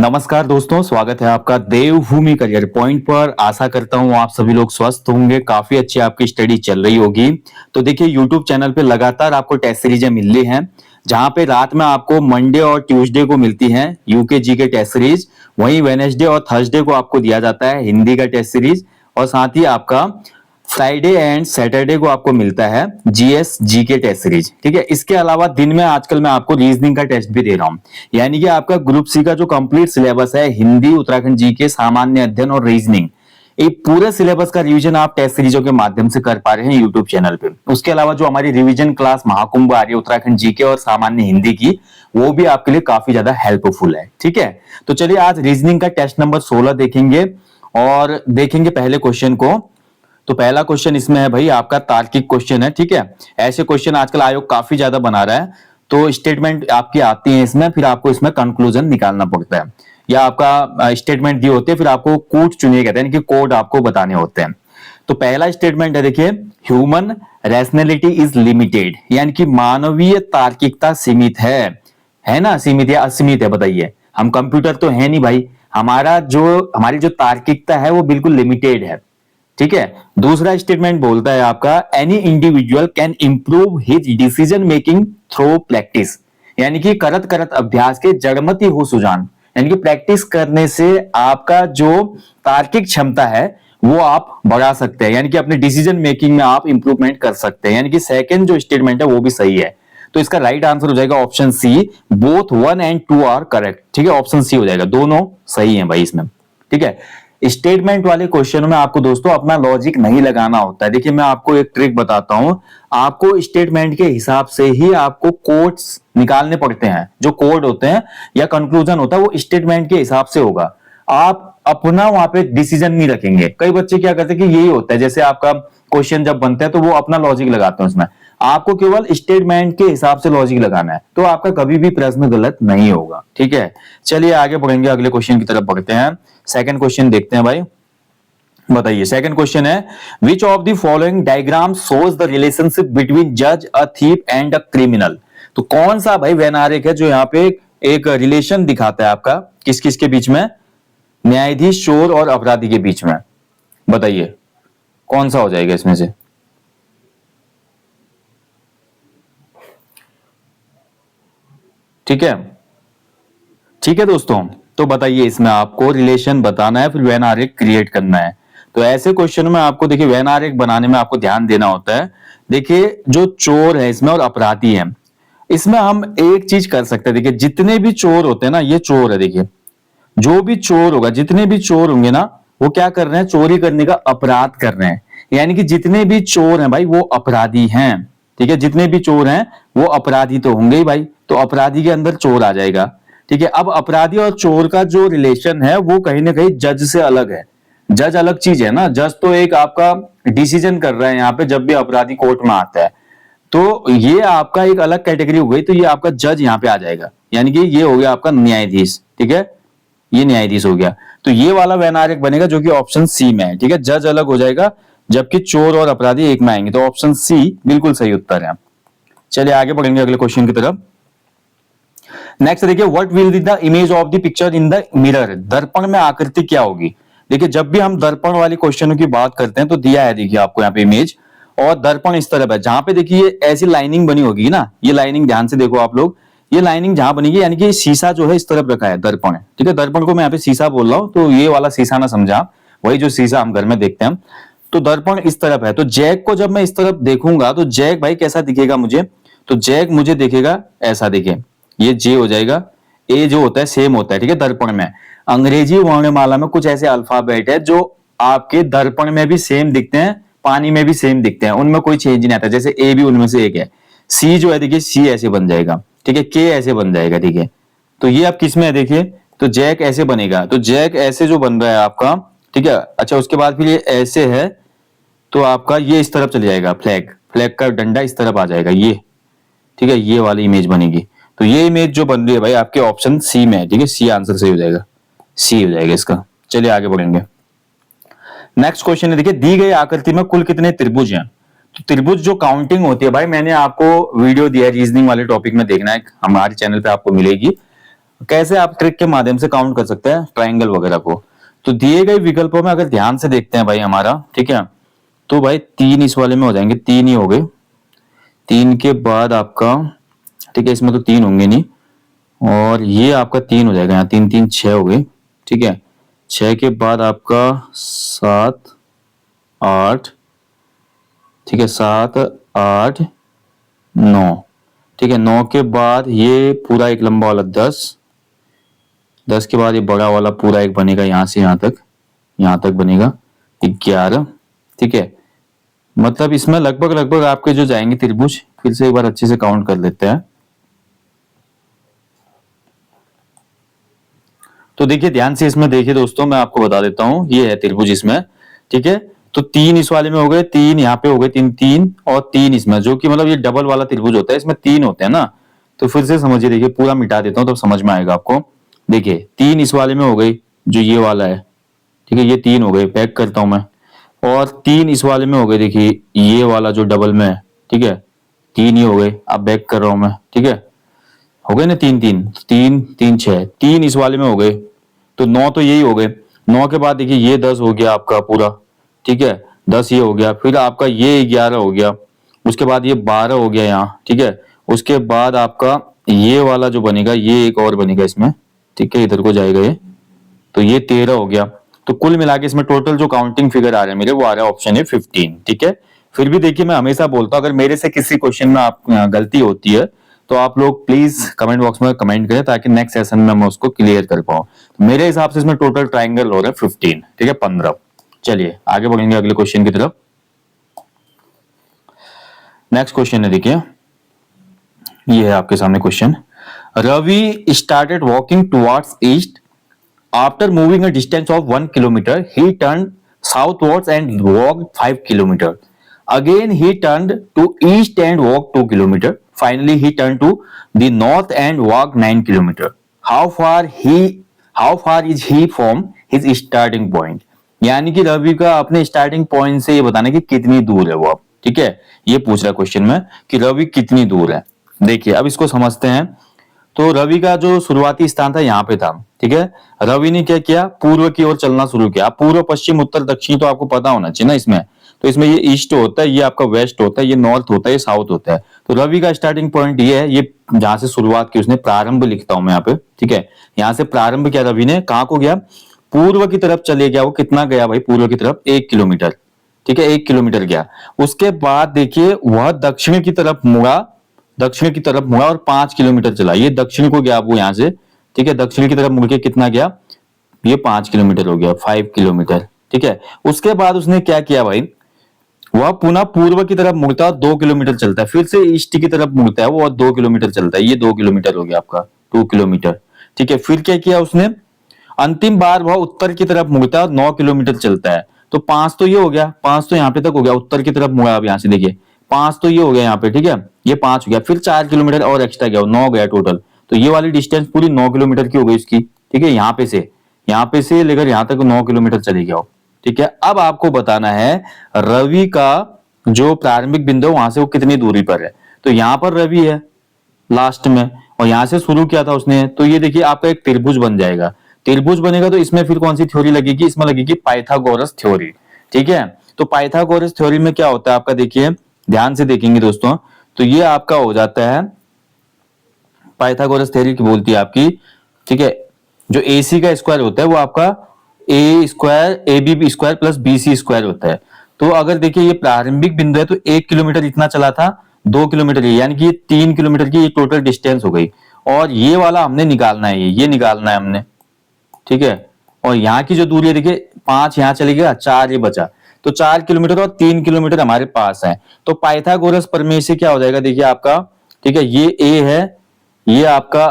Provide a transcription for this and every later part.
नमस्कार दोस्तों, स्वागत है आपका देवभूमि करियर पॉइंट पर। आशा करता हूँ आप सभी लोग स्वस्थ होंगे, काफी अच्छी आपकी स्टडी चल रही होगी। तो देखिए यूट्यूब चैनल पे लगातार आपको टेस्ट सीरीजें मिल रही हैं, जहां पे रात में आपको मंडे और ट्यूसडे को मिलती हैं यूकेजी के टेस्ट सीरीज। वहीं वेनेसडे और थर्सडे को आपको दिया जाता है हिंदी का टेस्ट सीरीज, और साथ ही आपका फ्राइडे एंड सैटरडे को आपको मिलता है जीएस जी के टेस्ट सीरीज। ठीक है, इसके अलावा दिन में आजकल मैं आपको रीजनिंग का टेस्ट भी दे रहा हूं, यानी कि आपका ग्रुप सी का जो कंप्लीट सिलेबस है हिंदी, उत्तराखंड जी के, सामान्य अध्ययन और रीजनिंग, ये पूरे सिलेबस का रिवीजन आप टेस्ट सीरीजों के माध्यम से कर पा रहे हैं यूट्यूब चैनल पे। उसके अलावा जो हमारी रिवीजन क्लास महाकुंभ आ रही है उत्तराखंड जी के और सामान्य हिंदी की, वो भी आपके लिए काफी ज्यादा हेल्पफुल है। ठीक है, तो चलिए आज रीजनिंग का टेस्ट नंबर 16 देखेंगे और देखेंगे पहले क्वेश्चन को। तो पहला क्वेश्चन इसमें है भाई आपका तार्किक क्वेश्चन है। ठीक है, ऐसे क्वेश्चन आजकल आयोग काफी ज्यादा बना रहा है, तो स्टेटमेंट आपकी आती है इसमें, फिर आपको इसमें कंक्लूजन निकालना पड़ता है, या आपका स्टेटमेंट दिए होते हैं फिर आपको कोड चुनिए कहते हैं, यानी कि कोड आपको बताने होते हैं। तो पहला स्टेटमेंट है, देखिए, ह्यूमन रैशनैलिटी इज लिमिटेड, यानी कि मानवीय तार्किकता सीमित है ना, सीमित या असीमित है, बताइए। हम कंप्यूटर तो है नहीं भाई, हमारी जो तार्किकता है वो बिल्कुल लिमिटेड है। ठीक है, दूसरा स्टेटमेंट बोलता है आपका any individual can improve his decision making through practice, यानी कि करत करत अभ्यास के जड़मति हो सुजान, यानी कि प्रैक्टिस करने से आपका जो तार्किक क्षमता है वो आप बढ़ा सकते हैं, यानी कि अपने डिसीजन मेकिंग में आप इंप्रूवमेंट कर सकते हैं। यानी कि सेकंड जो स्टेटमेंट है वो भी सही है, तो इसका राइट आंसर हो जाएगा option C, both 1 and 2 are correct. ठीक है, ऑप्शन सी हो जाएगा, दोनों सही है भाई इसमें। ठीक है, स्टेटमेंट वाले क्वेश्चन में आपको दोस्तों अपना लॉजिक नहीं लगाना होता है। देखिए मैं आपको एक ट्रिक बताता हूं, आपको स्टेटमेंट के हिसाब से ही आपको कोड्स निकालने पड़ते हैं। जो कोड होते हैं या कंक्लूजन होता है वो स्टेटमेंट के हिसाब से होगा, आप अपना वहां पे डिसीजन नहीं रखेंगे। कई बच्चे क्या करते हैं कि यही होता है, जैसे आपका क्वेश्चन जब बनता है तो वो अपना लॉजिक लगाते हैं उसमें, आपको केवल स्टेटमेंट के हिसाब से लॉजिक लगाना है, तो आपका कभी भी प्रश्न गलत नहीं होगा। ठीक है, चलिए आगे बढ़ेंगे, अगले क्वेश्चन की तरफ बढ़ते हैं। सेकंड क्वेश्चन देखते हैं भाई, बताइए। सेकंड क्वेश्चन है, which of the following diagram shows the relationship between जज, a thief and a criminal. तो कौन सा भाई वेन आरेख है जो यहाँ पे एक रिलेशन दिखाता है आपका किस किस के बीच में, न्यायाधीश, चोर और अपराधी के बीच में, बताइए कौन सा हो जाएगा इसमें से। ठीक है, ठीक है दोस्तों, तो बताइए इसमें आपको रिलेशन बताना है, फिर वेन आरेख क्रिएट करना है। तो ऐसे क्वेश्चन में आपको देखिए वेन आरेख बनाने में आपको ध्यान देना होता है। देखिए जो चोर है इसमें और अपराधी है, इसमें हम एक चीज कर सकते हैं। देखिए जितने भी चोर होते हैं ना, ये चोर है, देखिए जो भी चोर होगा, जितने भी चोर होंगे ना, वो क्या कर रहे हैं, चोरी करने का अपराध कर रहे हैं, यानी कि जितने भी चोर हैं भाई वो अपराधी हैं। ठीक है, जितने भी चोर हैं वो अपराधी तो होंगे ही भाई, तो अपराधी के अंदर चोर आ जाएगा। ठीक है, अब अपराधी और चोर का जो रिलेशन है वो कहीं ना कहीं जज से अलग है। जज अलग चीज है ना, जज तो एक आपका डिसीजन कर रहा है यहाँ पे जब भी अपराधी कोर्ट में आता है, तो ये आपका एक अलग कैटेगरी हो गई, तो ये आपका जज यहाँ पे आ जाएगा, यानी कि ये हो गया आपका न्यायाधीश। ठीक है, ये न्यायाधीश हो गया, तो ये वाला वैन आरेख बनेगा जो कि ऑप्शन सी में है। ठीक है, जज अलग हो जाएगा जबकि चोर और अपराधी एक में आएंगे, तो ऑप्शन सी बिल्कुल सही उत्तर है। चलिए आगे बढ़ेंगे अगले क्वेश्चन की तरफ। नेक्स्ट देखिए, what will be the image of the picture in the mirror, दर्पण में आकृति क्या होगी। देखिए जब भी हम दर्पण वाली क्वेश्चनों की बात करते हैं तो दिया है, देखिए आपको यहाँ पे इमेज, और दर्पण इस तरफ है, जहां पे देखिए ऐसी लाइनिंग बनी होगी ना, ये लाइनिंग ध्यान से देखो आप लोग, ये लाइनिंग जहां बनेगी, यानी कि शीशा जो है इस तरफ रखा है, दर्पण है। ठीक है, दर्पण को मैं यहाँ पे शीशा बोल रहा हूं, तो ये वाला शीशा ना समझा, वही जो शीशा हम घर में देखते हैं। तो दर्पण इस तरफ है, तो जैक को जब मैं इस तरफ देखूंगा तो जैक भाई कैसा दिखेगा मुझे, तो जैक मुझे दिखेगा ऐसा, देखिए ये जे हो जाएगा, ए जो होता है सेम होता है। ठीक है, दर्पण में अंग्रेजी वर्णमाला में कुछ ऐसे अल्फाबेट है जो आपके दर्पण में भी सेम दिखते हैं, पानी में भी सेम दिखते हैं, उनमें कोई चेंज नहीं आता। जैसे ए भी उनमें से एक है, सी जो है देखिए सी ऐसे बन जाएगा, ठीक है, के ऐसे बन जाएगा। ठीक है, तो ये आप किस में है, देखिए तो जैक ऐसे बनेगा, तो जैक ऐसे जो बन रहा है आपका। ठीक है, अच्छा उसके बाद फिर ये ऐसे है, तो आपका ये इस तरफ चले जाएगा, फ्लैग, फ्लैग का डंडा इस तरफ आ जाएगा ये। ठीक है, ये वाली इमेज बनेगी, तो ये इमेज जो बन रही है भाई आपके ऑप्शन सी में है। ठीक है, सी आंसर सही हो जाएगा, सी हो जाएगा इसका। चलिए आगे बढ़ेंगे। नेक्स्ट क्वेश्चन है, देखिए दी गई आकृति में कुल कितने त्रिभुज हैं। तो त्रिभुज जो काउंटिंग होती है भाई, मैंने आपको वीडियो दिया है रीजनिंग वाले टॉपिक में, देखना है हमारे चैनल पे आपको मिलेगी। कैसे आप ट्रिक के माध्यम से काउंट कर सकते हैं ट्राइंगल वगैरह को। तो दिए गए विकल्पों में अगर ध्यान से देखते हैं भाई हमारा, ठीक है, तो भाई 3 इस वाले में हो जाएंगे, 3 ही हो गए। 3 के बाद आपका, ठीक है, इसमें तो 3 होंगे नहीं, और ये आपका 3 हो जाएगा, यहाँ 3 3 6 हो गए, ठीक है। 6 के बाद आपका 7 8, ठीक है, 7 8 9, ठीक है। 9 के बाद ये पूरा एक लंबा वाला 10, 10 के बाद ये बड़ा वाला पूरा एक बनेगा, यहां से यहां तक बनेगा 11, ठीक है। मतलब इसमें लगभग लगभग आपके जो जाएंगे त्रिभुज, फिर से एक बार अच्छे से काउंट कर लेते हैं। तो देखिए ध्यान से इसमें देखिए दोस्तों, मैं आपको बता देता हूं, ये है त्रिभुज इसमें, ठीक है। तो 3 इस वाले में हो गए, 3 यहाँ पे हो गए, 3 3 और 3 इसमें, जो कि मतलब ये डबल वाला त्रिभुज होता है, इसमें 3 होते हैं ना। तो फिर से समझिए, देखिए पूरा मिटा देता हूं तो समझ में आएगा आपको। देखिए 3 इस वाले में हो गई, जो ये वाला है, ठीक है, ये 3 हो गए, पैक करता हूं मैं। और 3 इस वाले में हो गए, देखिए ये वाला जो डबल में है, ठीक है, 3 ही हो गए। अब बैक कर रहा हूं मैं, ठीक है, हो गए ना 3 3 3 3 6, 3 इस वाले में हो गए, तो 9 तो यही हो गए। 9 के बाद देखिए ये 10 हो गया आपका पूरा, ठीक है, 10 ये हो गया, फिर आपका ये 11 हो गया, उसके बाद ये 12 हो गया यहाँ, ठीक है। उसके बाद आपका ये वाला जो बनेगा, ये एक और बनेगा इसमें, ठीक है, इधर को जाएगा ये, तो ये 13 हो गया। तो कुल मिला के इसमें टोटल जो काउंटिंग फिगर आ रहे हैं मेरे, वो आ रहा है ऑप्शन है 15, ठीक है। फिर भी देखिए मैं हमेशा बोलता हूं, अगर मेरे से किसी क्वेश्चन में आप गलती होती है तो आप लोग प्लीज कमेंट बॉक्स में कमेंट करें, ताकि नेक्स्ट सेशन में मैं उसको क्लियर कर पाऊं। मेरे हिसाब से इसमें टोटल ट्राइंगल हो रहा है 15, ठीक है, 15। चलिए आगे बढ़ेंगे अगले क्वेश्चन की तरफ। नेक्स्ट क्वेश्चन है, देखिए ये है आपके सामने question. Ravi started walking towards east, after moving a distance of 1 kilometre he turn southwards and walk 5 kilometre, again he turn to east and walk 2 kilometre, finally he turn to the north and walk 9 kilometre. How far is he from his starting point. यानी कि रवि का अपने starting point से ये बताना कि कितनी दूर है वो अब, ठीक है। ये पूछ रहा है क्वेश्चन में कि रवि कितनी दूर है। देखिए अब इसको समझते हैं। तो रवि का जो शुरुआती स्थान था यहाँ पे था, ठीक है। रवि ने क्या किया, पूर्व की ओर चलना शुरू किया। पूर्व पश्चिम उत्तर दक्षिण तो आपको पता होना चाहिए ना इसमें। तो इसमें ये ईस्ट होता है, ये आपका वेस्ट होता है, ये नॉर्थ होता है, ये साउथ होता है। तो रवि का स्टार्टिंग पॉइंट ये है, ये जहां से शुरुआत की उसने, प्रारंभ लिखता हूं मैं यहाँ पे, ठीक है। यहाँ से प्रारंभ किया रवि ने, कहाँ को गया, पूर्व की तरफ चले गया। वो कितना गया भाई पूर्व की तरफ, 1 किलोमीटर, ठीक है, 1 किलोमीटर गया। उसके बाद देखिए वह दक्षिण की तरफ मुड़ा, दक्षिण की तरफ मुड़ा और 5 किलोमीटर चला। ये दक्षिण को गया वो यहाँ से, ठीक है, दक्षिण की तरफ मुड़ के कितना गया, ये 5 किलोमीटर हो गया, 5 किलोमीटर, ठीक है। उसके बाद उसने क्या किया भाई, वह पुनः पूर्व की तरफ मुड़ता है, 2 किलोमीटर चलता है, फिर से ईस्ट की तरफ मुड़ता है वो, और 2 किलोमीटर चलता है, ये 2 किलोमीटर हो गया आपका, 2 किलोमीटर, ठीक है। फिर क्या किया उसने, अंतिम बार वह उत्तर की तरफ मुड़ता है और 9 किलोमीटर चलता है। तो 5 तो ये हो गया, 5 तो यहाँ पे तक हो गया, उत्तर की तरफ मुड़ा। अब यहाँ से देखिए 5 तो ये हो गया यहाँ पे, ठीक है, ये 5 हो गया, फिर 4 किलोमीटर और एक्स्ट्रा गया, 9 गया टोटल। तो ये वाली डिस्टेंस पूरी 9 किलोमीटर की हो गई इसकी, ठीक है। यहाँ पे से लेकर यहाँ तक 9 किलोमीटर चले गया, ठीक है। अब आपको बताना है रवि का जो प्रारंभिक बिंदु वहां से वो कितनी दूरी पर है। तो यहाँ पर रवि है लास्ट में, और यहां से शुरू किया था उसने। तो ये देखिए आपका एक त्रिभुज बन जाएगा। त्रिभुज बनेगा तो इसमें फिर कौन सी थ्योरी लगेगी, इसमें लगेगी पाइथागोरस थ्योरी, ठीक है। तो पाइथागोरस थ्योरी में क्या होता है आपका, देखिए ध्यान से देखेंगे दोस्तों, तो ये आपका हो जाता है, पाइथागोरस थ्योरी की बोलती है आपकी, ठीक है, जो AC का स्क्वायर होता है वो आपका A square AB square plus BC square होता है। तो अगर देखिए ये प्रारंभिक बिंदु है तो 1 किलोमीटर इतना चला था, 2 किलोमीटर, यानी कि ये 3 किलोमीटर की ये टोटल डिस्टेंस हो गई। और ये वाला हमने निकालना है, ये निकालना है हमने, ठीक है। और यहाँ की जो दूरी है देखिए 5 यहाँ चले गया, 4 ये बचा, तो 4 किलोमीटर और 3 किलोमीटर हमारे पास है। तो पाइथागोरस प्रमेय से क्या हो जाएगा, देखिए आपका, ठीक है, ये A है, ये आपका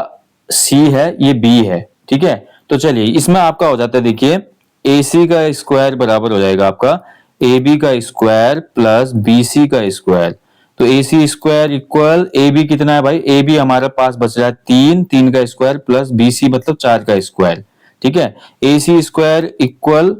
C है, ये B है, ठीक है। तो चलिए इसमें आपका हो जाता है, देखिए AC का स्क्वायर बराबर हो जाएगा आपका AB का स्क्वायर प्लस BC का स्क्वायर। तो AC स्क्वायर इक्वल AB कितना है भाई, AB हमारे पास बच रहा है 3, 3 का स्क्वायर प्लस BC मतलब 4 का स्क्वायर, ठीक है। AC स्क्वायर इक्वल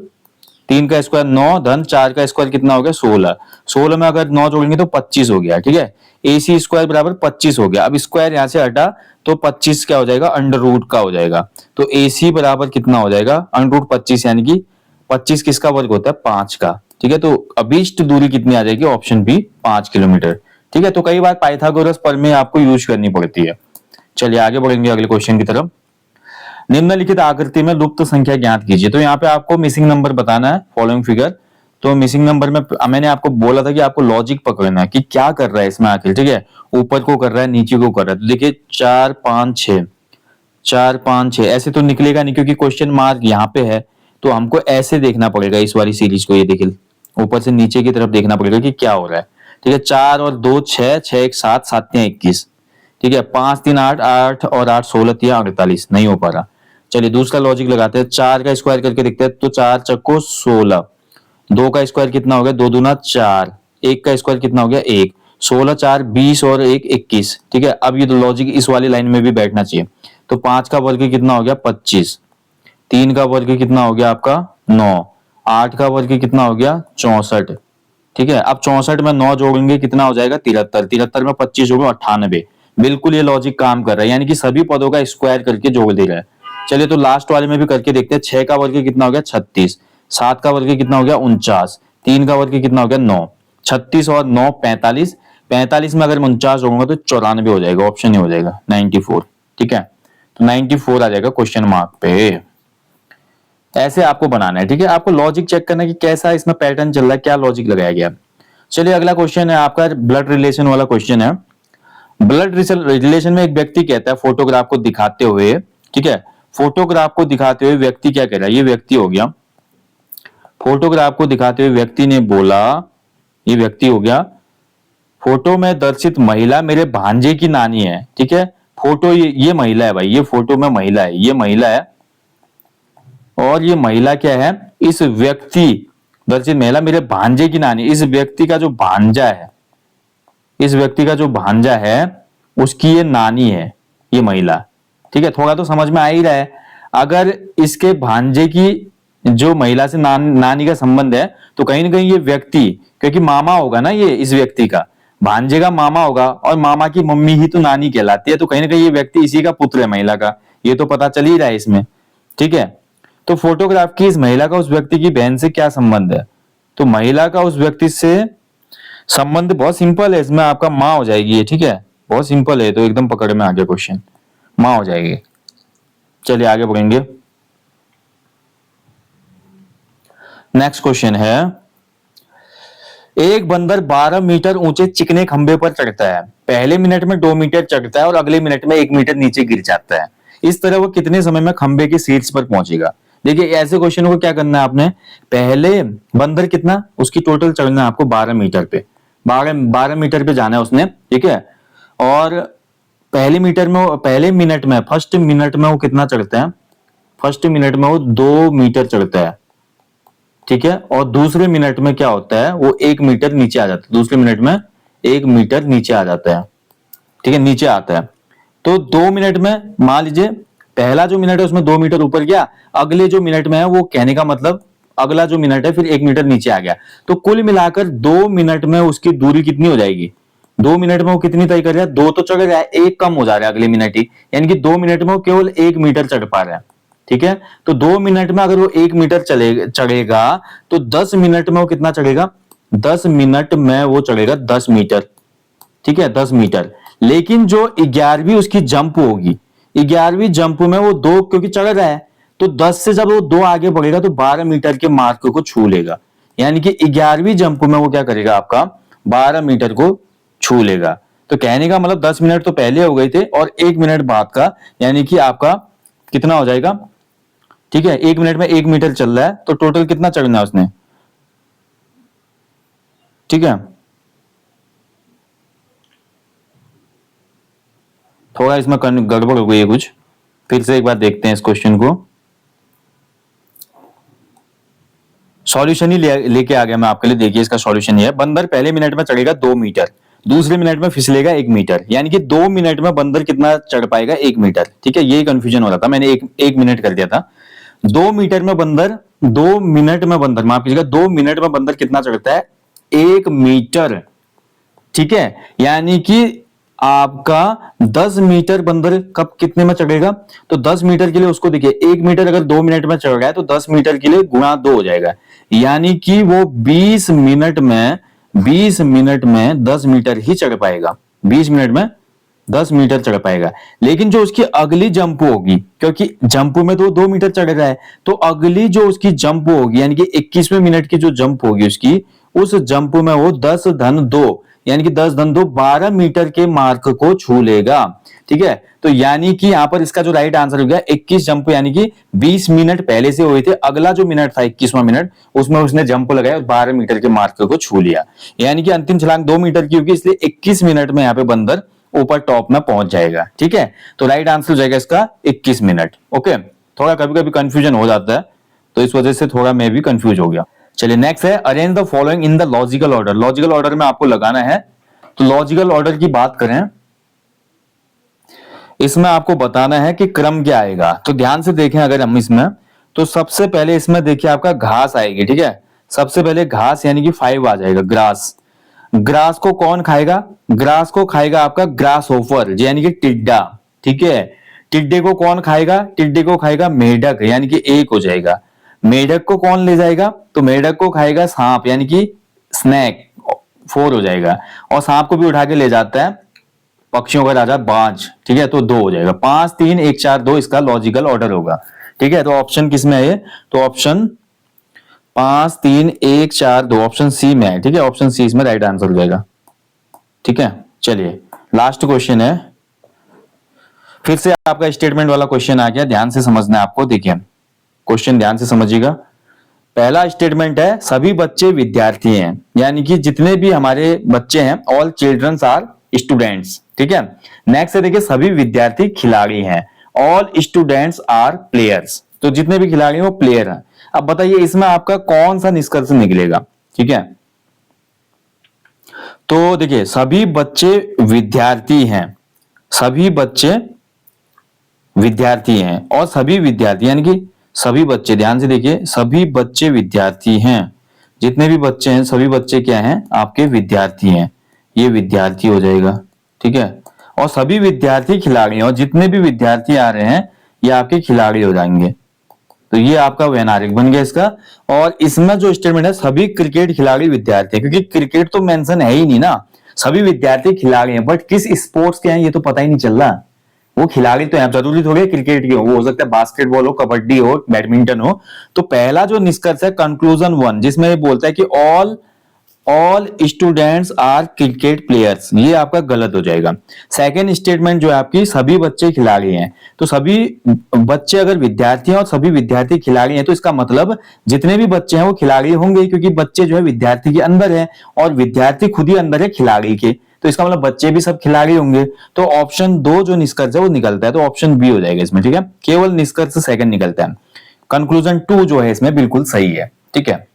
3 का स्क्वायर 9 धन 4 का स्क्वायर कितना हो गया 16। 16 में अगर 9 जोड़ेंगे तो 25 हो गया, ठीक है। AC स्क्वायर बराबर 25 हो गया। अब स्क्वायर यहां से हटा तो 25 क्या हो जाएगा, अंडर रूट का हो जाएगा। तो AC बराबर कितना हो जाएगा, अंडर रूट 25, यानी कि 25 किसका वर्ग होता है, 5 का, ठीक है। तो अभीष्ट दूरी कितनी आ जाएगी, ऑप्शन बी 5 किलोमीटर, ठीक है। तो कई बार पाइथागोरस प्रमेय आपको यूज करनी पड़ती है। चलिए आगे बढ़ेंगे अगले क्वेश्चन की तरफ। निम्नलिखित आकृति में लुप्त संख्या ज्ञात कीजिए। तो यहाँ पे आपको मिसिंग नंबर बताना है, फॉलोइंग फिगर। तो मिसिंग नंबर में मैंने आपको बोला था कि आपको लॉजिक पकड़ना है कि क्या कर रहा है इसमें आखिर, ठीक है। ऊपर को कर रहा है, नीचे को कर रहा है। तो देखिए 4 5 6, 4 5 6 ऐसे तो निकलेगा नहीं क्योंकि क्वेश्चन मार्क यहाँ पे है। तो हमको ऐसे देखना पड़ेगा इस वाली सीरीज को, ये देखिए ऊपर से नीचे की तरफ देखना पड़ेगा कि क्या हो रहा है, ठीक है। 4 और 2 6, 6 1 7, 7 3 21, ठीक है। 5 3 8, 8 और 8 16 3 48, नहीं हो पा रहा। चलिए दूसरा लॉजिक लगाते हैं। 4 का स्क्वायर करके देखते हैं। तो 4 चक्को 16, 2 का स्क्वायर कितना हो गया, 2 दूना 4, 1 का स्क्वायर कितना हो गया 1, 16 4 20 और 1 21, ठीक है। अब ये तो लॉजिक इस वाली लाइन में भी बैठना चाहिए। तो 5 का वर्ग कितना हो गया 25, 3 का वर्ग कितना हो गया आपका 9, 8 का वर्ग कितना हो गया 64, ठीक है। अब 64 में 9 जोड़ेंगे कितना हो जाएगा 73, 73 में 25 जोड़ो 98। बिल्कुल ये लॉजिक काम कर रहा है, यानी कि सभी पदों का स्क्वायर करके जोड़ दे रहा है। चलिए तो लास्ट वाले में भी करके देखते हैं। 6 का वर्ग कितना हो गया 36, 7 का वर्ग कितना हो गया 49, 3 का वर्ग कितना हो गया 9, 36 और 9 45, 45 में अगर मैं 49 जोड़ूंगा तो 94 हो जाएगा, ऑप्शन ही हो जाएगा 94, ठीक है। तो 94 आ जाएगा क्वेश्चन मार्क पे। ऐसे आपको बनाना है, ठीक है। आपको लॉजिक चेक करना है कि कैसा इसमें पैटर्न चल रहा है, क्या लॉजिक लगाया गया। चलिए अगला क्वेश्चन है आपका ब्लड रिलेशन वाला क्वेश्चन है। ब्लड रिलेशन में एक व्यक्ति कहता है फोटोग्राफ को दिखाते हुए, ठीक है। फोटोग्राफ को दिखाते हुए व्यक्ति क्या कह रहा है, ये व्यक्ति हो गया। फोटोग्राफ को दिखाते हुए व्यक्ति ने बोला, ये व्यक्ति हो गया, फोटो में दर्शित महिला मेरे भांजे की नानी है, ठीक है। फोटो ये महिला है भाई, ये फोटो में महिला है, ये महिला है। और ये महिला क्या है, इस व्यक्ति दर्शित महिला मेरे भांजे की नानी, इस व्यक्ति का जो भांजा है, इस व्यक्ति का जो भांजा है उसकी ये नानी है, ये महिला, ठीक है। थोड़ा तो समझ में आ ही रहा है। अगर इसके भांजे की जो महिला से नानी का संबंध है तो कहीं ना कहीं ये व्यक्ति, क्योंकि मामा होगा ना, ये इस व्यक्ति का भांजे का मामा होगा और मामा की मम्मी ही तो नानी कहलाती है। तो कहीं ना कहीं ये व्यक्ति इसी का पुत्र है, महिला का, ये तो पता चल ही रहा है इसमें, ठीक है। तो फोटोग्राफ की इस महिला का उस व्यक्ति की बहन से क्या संबंध है, तो महिला का उस व्यक्ति से संबंध बहुत सिंपल है, इसमें आपका माँ हो जाएगी ये, ठीक है। बहुत सिंपल है, तो एकदम पकड़ में आ गया क्वेश्चन, माँ हो जाएगी। चलिए आगे बढ़ेंगे। नेक्स्ट क्वेश्चन है, एक बंदर 12 मीटर ऊंचे चिकने खंबे पर चढ़ता है। पहले मिनट में 2 मीटर चढ़ता है और अगले मिनट में 1 मीटर नीचे गिर जाता है। इस तरह वो कितने समय में खंबे के शीर्ष पर पहुंचेगा। देखिए ऐसे क्वेश्चन को क्या करना है आपने, पहले बंदर कितना, उसकी टोटल चढ़ना है आपको 12 मीटर पे, 12 मीटर पे जाना है उसने, ठीक है। और पहले मिनट में फर्स्ट मिनट में वो कितना चढ़ता है, फर्स्ट मिनट में वो 2 मीटर चढ़ता है, ठीक है। और दूसरे मिनट में क्या होता है, वो 1 मीटर नीचे आ जाता है, दूसरे मिनट में 1 मीटर नीचे आ जाता है, ठीक है, नीचे आता है। तो 2 मिनट में मान लीजिए पहला जो मिनट है उसमें 2 मीटर ऊपर गया, अगले जो मिनट में है वो कहने का मतलब अगला जो मिनट है फिर 1 मीटर नीचे आ गया। तो कुल मिलाकर 2 मिनट में उसकी दूरी कितनी हो जाएगी, 2 मिनट में वो कितनी तय कर रहा है, 2 तो चढ़ रहा है, 1 कम हो जा रहा है अगले मिनट ही, यानी कि 2 मिनट में वो केवल 1 मीटर चढ़ पा रहा है, ठीक है। तो 2 मिनट में अगर वो 1 मीटर चढ़ेगा तो 10 मिनट में वो कितना चढ़ेगा, 10 मिनट में वो चढ़ेगा 10 मीटर, ठीक है, 10 मीटर। लेकिन जो 11वीं उसकी जंप होगी, 11वीं जंप में वो 2 क्योंकि चढ़ रहा है, तो 10 से जब वो 2 आगे बढ़ेगा तो 12 मीटर के मार्क को छू लेगा, यानी कि 11वीं जंप में वो क्या करेगा, आपका 12 मीटर को छू लेगा। तो कहने का मतलब 10 मिनट तो पहले हो गए थे और 1 मिनट बाद का, यानी कि आपका कितना हो जाएगा, ठीक है। 1 मिनट में 1 मीटर चल रहा है तो टोटल कितना चढ़ना है उसने, ठीक है। थोड़ा इसमें गड़बड़ हो गई है कुछ, फिर से एक बार देखते हैं इस क्वेश्चन को। सॉल्यूशन ही लेके आ गया मैं आपके लिए। देखिए इसका सॉल्यूशन ये है, बंदर पहले मिनट में चढ़ेगा 2 मीटर, दूसरे मिनट में फिसलेगा 1 मीटर, यानी कि 2 मिनट में बंदर कितना चढ़ पाएगा, 1 मीटर, ठीक है। यही कंफ्यूजन हो रहा था, मैंने एक मिनट कर दिया था। 2 मीटर में बंदर 2 मिनट में बंदर, माफ कीजिएगा, 2 मिनट में बंदर कितना चढ़ता है? 1 मीटर। ठीक है, यानी कि आपका 10 मीटर बंदर कब कितने में चढ़ेगा? तो 10 मीटर के लिए उसको देखिए, 1 मीटर अगर 2 मिनट में चढ़ रहा है तो 10 मीटर के लिए गुणा 2 हो जाएगा, यानी कि वो 20 मिनट में 10 मीटर ही चढ़ पाएगा। 20 मिनट में 10 मीटर चढ़ पाएगा। लेकिन जो उसकी अगली जंप होगी, क्योंकि जंप में तो 2 मीटर चढ़ रहा है, तो अगली जो उसकी जंप होगी यानी कि 21वें मिनट की जो जंप होगी उसकी, उस जंप में वो 10 धन 2 यानी कि 10 धन 2 12 मीटर के मार्क को छू लेगा। ठीक है, तो यानी कि यहां पर इसका जो राइट आंसर हो गया 21 जंप, यानी कि 20 मिनट पहले से हुए थे, अगला जो मिनट था 21वां मिनट, उसमें उसने जंप लगाया और 12 मीटर के मार्क को छू लिया। यानी कि अंतिम छलांग 2 मीटर की होगी, इसलिए 21 मिनट में यहाँ पे बंदर ऊपर टॉप में पहुंच जाएगा। ठीक है, तो राइट आंसर हो जाएगा इसका 21 मिनट। ओके, थोड़ा कभी कभी कंफ्यूजन हो जाता है, तो इस वजह से थोड़ा मैं भी कंफ्यूज हो गया। चलिए नेक्स्ट है, arrange the following in the logical order. Logical order में आपको लगाना है, तो लॉजिकल ऑर्डर की बात करें, इसमें आपको बताना है कि क्रम क्या आएगा। तो ध्यान से देखें अगर हम इसमें, तो सबसे पहले इसमें देखिए आपका घास आएगी। ठीक है, सबसे पहले घास यानी कि 5 आ जाएगा, ग्रास। ग्रास को कौन खाएगा? ग्रास को खाएगा आपका ग्रास होफर यानी कि टिड्डा। ठीक है, टिड्डे को कौन खाएगा? टिड्डे को खाएगा मेढक, यानी कि 1 हो जाएगा। मेढक को कौन ले जाएगा? तो मेढक को खाएगा सांप, यानी कि स्नेक, 4 हो जाएगा। और सांप को भी उठा के ले जाता है पक्षियों का राजा बाज। ठीक है, तो 2 हो जाएगा। 5 3 1 4 2 इसका लॉजिकल ऑर्डर होगा। ठीक है, तो ऑप्शन किसमें है? तो ऑप्शन 5 3 1 4 2 ऑप्शन सी में है। ठीक है, ऑप्शन सी इसमें राइट आंसर हो जाएगा। ठीक है, चलिए लास्ट क्वेश्चन है, फिर से आपका स्टेटमेंट वाला क्वेश्चन आ गया, ध्यान से समझना है आपको। देखिए क्वेश्चन ध्यान से समझिएगा। पहला स्टेटमेंट है सभी बच्चे विद्यार्थी हैं, यानी कि जितने भी हमारे बच्चे हैं, ऑल चिल्ड्रंस आर स्टूडेंट्स। ठीक है, नेक्स्ट है देखिए सभी विद्यार्थी खिलाड़ी हैं, ऑल स्टूडेंट्स आर प्लेयर्स। तो जितने भी खिलाड़ी हैं वो प्लेयर हैं। अब बताइए इसमें आपका कौन सा निष्कर्ष निकलेगा? ठीक है, तो देखिए सभी बच्चे विद्यार्थी हैं, सभी बच्चे विद्यार्थी हैं और सभी विद्यार्थी यानी कि सभी बच्चे, ध्यान से देखिए, सभी बच्चे विद्यार्थी हैं। जितने भी बच्चे हैं सभी बच्चे क्या हैं? आपके विद्यार्थी हैं, ये विद्यार्थी हो जाएगा। ठीक है, और सभी विद्यार्थी खिलाड़ी हैं, और जितने भी विद्यार्थी आ रहे हैं ये आपके खिलाड़ी हो जाएंगे। तो ये आपका व्यवहारिक बन गया इसका। और इसमें जो स्टेटमेंट है सभी क्रिकेट खिलाड़ी विद्यार्थी हैं, क्योंकि क्रिकेट तो मेंशन है ही नहीं ना, सभी विद्यार्थी खिलाड़ी हैं, बट किस स्पोर्ट्स के हैं ये तो पता ही नहीं चल रहा। वो खिलाड़ी तो है, जरूरी थोड़ी है क्रिकेट के हो सकता है बास्केटबॉल हो, कबड्डी हो, बैडमिंटन हो। तो पहला जो निष्कर्ष है कंक्लूजन 1, जिसमें ये बोलता है कि all students are cricket players, ये आपका गलत हो जाएगा। सेकेंड स्टेटमेंट जो है आपकी सभी बच्चे खिलाड़ी हैं, तो सभी बच्चे अगर विद्यार्थी हैं और सभी विद्यार्थी खिलाड़ी हैं, तो इसका मतलब जितने भी बच्चे हैं वो खिलाड़ी होंगे, क्योंकि बच्चे जो है विद्यार्थी के अंदर है और विद्यार्थी खुद ही अंदर है खिलाड़ी के, तो इसका मतलब बच्चे भी सब खिलाड़ी होंगे। तो ऑप्शन 2 जो निष्कर्ष है वो निकलता है, तो ऑप्शन बी हो जाएगा इसमें। ठीक है, केवल निष्कर्ष सेकंड निकलता है, कंक्लूजन 2 जो है इसमें बिल्कुल सही है। ठीक है,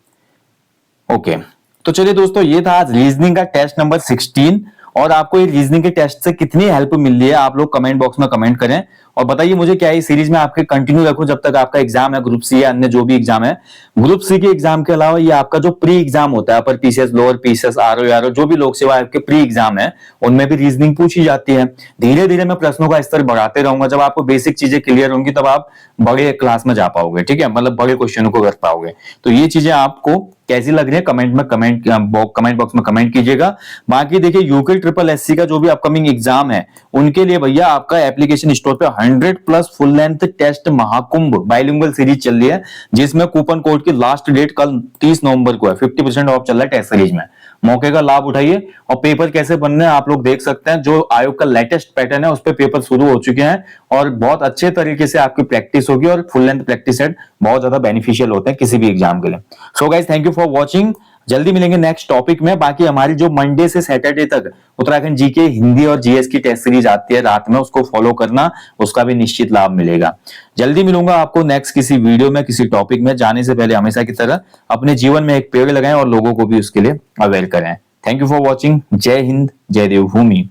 ओके। तो चलिए दोस्तों, ये था आज रीजनिंग का टेस्ट नंबर 16। और आपको ये रीजनिंग के टेस्ट से कितनी हेल्प मिल रही है आप लोग कमेंट बॉक्स में कमेंट करें और बताइए मुझे, क्या ये सीरीज में आपके कंटिन्यू रखूं जब तक आपका एग्जाम है ग्रुप सी या अन्य जो भी एग्जाम है। ग्रुप सी के एग्जाम के अलावा ये आपका जो प्री एग्जाम होता है, upper PCS, lower PCS, RO, जो भी लोक सेवा आपके प्री एग्जाम है, उनमें भी रीजनिंग पूछी जाती है। धीरे धीरे मैं प्रश्नों का स्तर बढ़ाते रहूंगा, जब आपको बेसिक चीजें क्लियर होंगी तब आप बड़े क्लास में जा पाओगे। ठीक है, मतलब बड़े क्वेश्चनों को कर पाओगे। तो ये चीजें आपको कैसी लग रही है कमेंट बॉक्स में कमेंट कीजिएगा। बाकी देखिए यूके ट्रिपल एससी का जो भी अपकमिंग एग्जाम है उनके लिए भैया आपका एप्लीकेशन स्टोर पे 100+ full length test Mahakumbh bilingual series चल रही है, जिसमें कूपन कोड की लास्ट डेट कल 30 नवंबर को है। 50% ऑफ चल रहा है टेस्ट सीरीज में, मौके का लाभ उठाइए। और पेपर कैसे बनने हैं आप लोग देख सकते हैं, जो आयोग का लेटेस्ट पैटर्न है उस पर पेपर शुरू हो चुके हैं और बहुत अच्छे तरीके से आपकी प्रैक्टिस होगी। और फुल लेंथ प्रैक्टिस सेट बहुत ज्यादा बेनिफिशियल होते हैं किसी भी एग्जाम के लिए। So guys, thank you for watching. जल्दी मिलेंगे नेक्स्ट टॉपिक में। बाकी हमारी जो मंडे से सैटरडे तक उत्तराखंड जीके, हिंदी और जीएस की टेस्ट सीरीज आती है रात में, उसको फॉलो करना, उसका भी निश्चित लाभ मिलेगा। जल्दी मिलूंगा आपको नेक्स्ट किसी वीडियो में, किसी टॉपिक में। जाने से पहले हमेशा की तरह अपने जीवन में एक पेड़ लगाएं और लोगों को भी उसके लिए अवेयर करें। Thank you for watching. जय हिंद, जय देवभूमि।